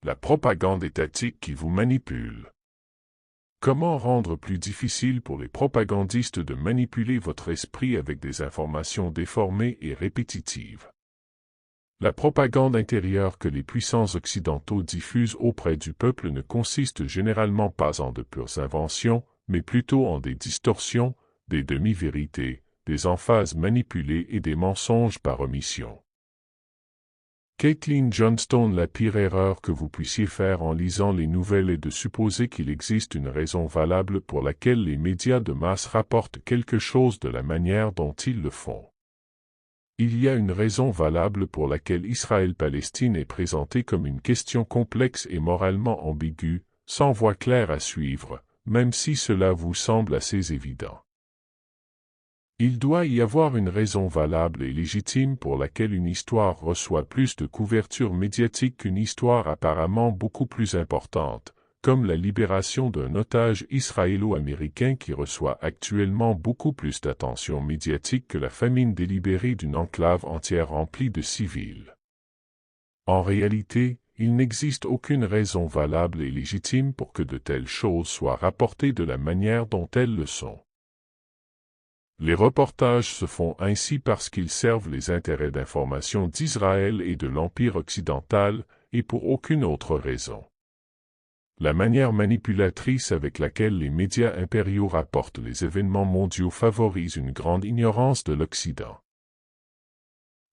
La propagande étatique qui vous manipule. Comment rendre plus difficile pour les propagandistes de manipuler votre esprit avec des informations déformées et répétitives? La propagande intérieure que les puissants occidentaux diffusent auprès du peuple ne consiste généralement pas en de pures inventions, mais plutôt en des distorsions, des demi-vérités, des emphases manipulées et des mensonges par omission. Caitlin Johnstone, la pire erreur que vous puissiez faire en lisant les nouvelles est de supposer qu'il existe une raison valable pour laquelle les médias de masse rapportent quelque chose de la manière dont ils le font. Il y a une raison valable pour laquelle Israël-Palestine est présentée comme une question complexe et moralement ambiguë, sans voie claire à suivre, même si cela vous semble assez évident. Il doit y avoir une raison valable et légitime pour laquelle une histoire reçoit plus de couverture médiatique qu'une histoire apparemment beaucoup plus importante, comme la libération d'un otage israélo-américain qui reçoit actuellement beaucoup plus d'attention médiatique que la famine délibérée d'une enclave entière remplie de civils. En réalité, il n'existe aucune raison valable et légitime pour que de telles choses soient rapportées de la manière dont elles le sont. Les reportages se font ainsi parce qu'ils servent les intérêts d'information d'Israël et de l'Empire occidental, et pour aucune autre raison. La manière manipulatrice avec laquelle les médias impériaux rapportent les événements mondiaux favorise une grande ignorance de l'Occident.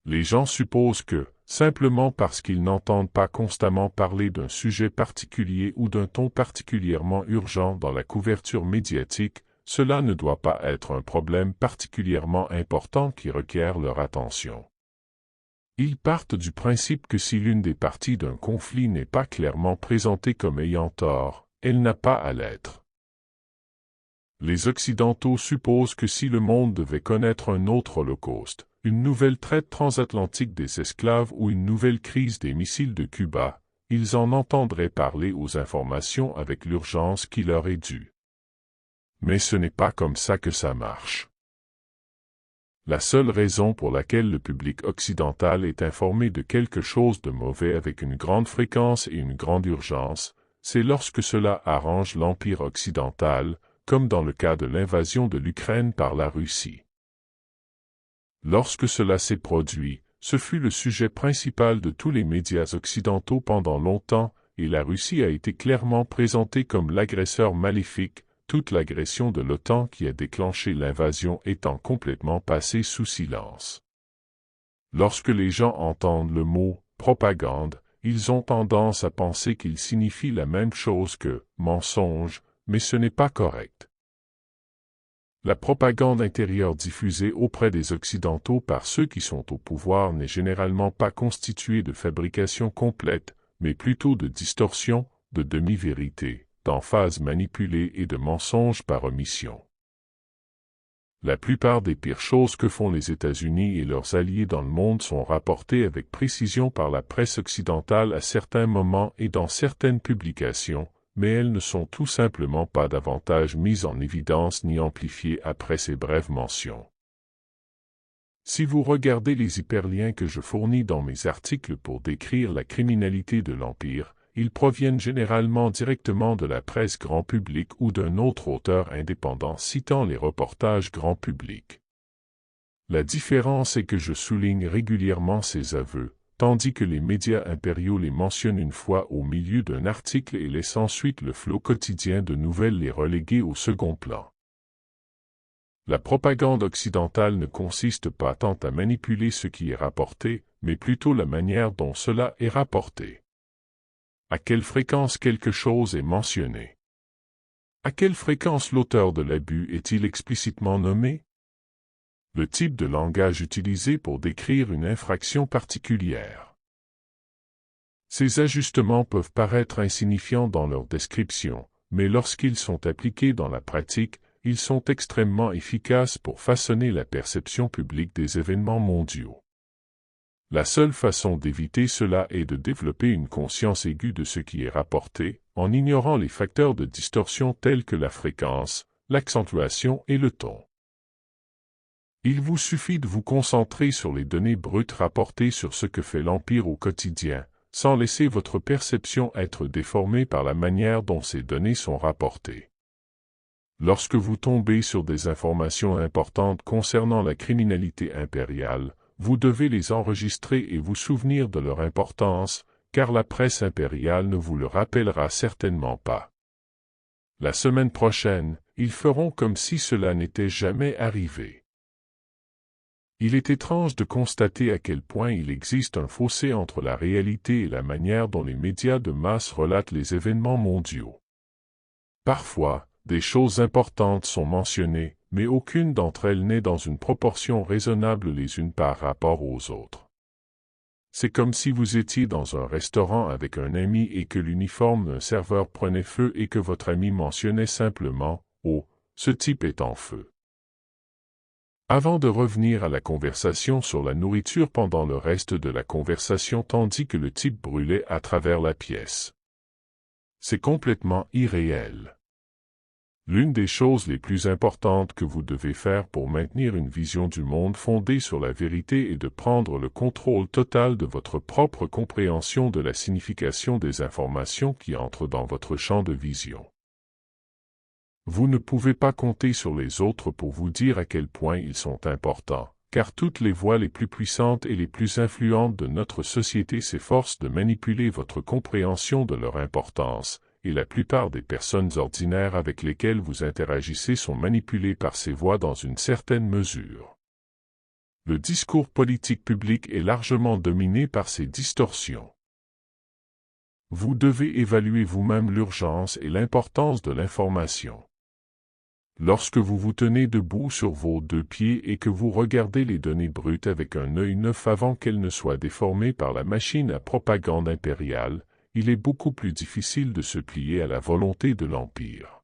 Les gens supposent que, simplement parce qu'ils n'entendent pas constamment parler d'un sujet particulier ou d'un ton particulièrement urgent dans la couverture médiatique, cela ne doit pas être un problème particulièrement important qui requiert leur attention. Ils partent du principe que si l'une des parties d'un conflit n'est pas clairement présentée comme ayant tort, elle n'a pas à l'être. Les Occidentaux supposent que si le monde devait connaître un autre holocauste, une nouvelle traite transatlantique des esclaves ou une nouvelle crise des missiles de Cuba, ils en entendraient parler aux informations avec l'urgence qui leur est due. Mais ce n'est pas comme ça que ça marche. La seule raison pour laquelle le public occidental est informé de quelque chose de mauvais avec une grande fréquence et une grande urgence, c'est lorsque cela arrange l'Empire occidental, comme dans le cas de l'invasion de l'Ukraine par la Russie. Lorsque cela s'est produit, ce fut le sujet principal de tous les médias occidentaux pendant longtemps, et la Russie a été clairement présentée comme l'agresseur maléfique, toute l'agression de l'OTAN qui a déclenché l'invasion étant complètement passée sous silence. Lorsque les gens entendent le mot « propagande », ils ont tendance à penser qu'il signifie la même chose que « mensonge », mais ce n'est pas correct. La propagande intérieure diffusée auprès des Occidentaux par ceux qui sont au pouvoir n'est généralement pas constituée de fabrication complète, mais plutôt de distorsions, de demi-vérités, d'emphases manipulées et de mensonges par omission. La plupart des pires choses que font les États-Unis et leurs alliés dans le monde sont rapportées avec précision par la presse occidentale à certains moments et dans certaines publications, mais elles ne sont tout simplement pas davantage mises en évidence ni amplifiées après ces brèves mentions. Si vous regardez les hyperliens que je fournis dans mes articles pour décrire la criminalité de l'Empire, ils proviennent généralement directement de la presse grand public ou d'un autre auteur indépendant citant les reportages grand public. La différence est que je souligne régulièrement ces aveux, tandis que les médias impériaux les mentionnent une fois au milieu d'un article et laissent ensuite le flot quotidien de nouvelles les reléguer au second plan. La propagande occidentale ne consiste pas tant à manipuler ce qui est rapporté, mais plutôt la manière dont cela est rapporté. À quelle fréquence quelque chose est mentionné? À quelle fréquence l'auteur de l'abus est-il explicitement nommé? Le type de langage utilisé pour décrire une infraction particulière. Ces ajustements peuvent paraître insignifiants dans leur description, mais lorsqu'ils sont appliqués dans la pratique, ils sont extrêmement efficaces pour façonner la perception publique des événements mondiaux. La seule façon d'éviter cela est de développer une conscience aiguë de ce qui est rapporté, en ignorant les facteurs de distorsion tels que la fréquence, l'accentuation et le ton. Il vous suffit de vous concentrer sur les données brutes rapportées sur ce que fait l'Empire au quotidien, sans laisser votre perception être déformée par la manière dont ces données sont rapportées. Lorsque vous tombez sur des informations importantes concernant la criminalité impériale, vous devez les enregistrer et vous souvenir de leur importance, car la presse impériale ne vous le rappellera certainement pas. La semaine prochaine, ils feront comme si cela n'était jamais arrivé. Il est étrange de constater à quel point il existe un fossé entre la réalité et la manière dont les médias de masse relatent les événements mondiaux. Parfois, des choses importantes sont mentionnées, mais aucune d'entre elles n'est dans une proportion raisonnable les unes par rapport aux autres. C'est comme si vous étiez dans un restaurant avec un ami et que l'uniforme d'un serveur prenait feu et que votre ami mentionnait simplement « Oh, ce type est en feu ». Avant de revenir à la conversation sur la nourriture pendant le reste de la conversation tandis que le type brûlait à travers la pièce. C'est complètement irréel. L'une des choses les plus importantes que vous devez faire pour maintenir une vision du monde fondée sur la vérité est de prendre le contrôle total de votre propre compréhension de la signification des informations qui entrent dans votre champ de vision. Vous ne pouvez pas compter sur les autres pour vous dire à quel point ils sont importants, car toutes les voix les plus puissantes et les plus influentes de notre société s'efforcent de manipuler votre compréhension de leur importance, et la plupart des personnes ordinaires avec lesquelles vous interagissez sont manipulées par ces voix dans une certaine mesure. Le discours politique public est largement dominé par ces distorsions. Vous devez évaluer vous-même l'urgence et l'importance de l'information. Lorsque vous vous tenez debout sur vos deux pieds et que vous regardez les données brutes avec un œil neuf avant qu'elles ne soient déformées par la machine à propagande impériale, il est beaucoup plus difficile de se plier à la volonté de l'Empire.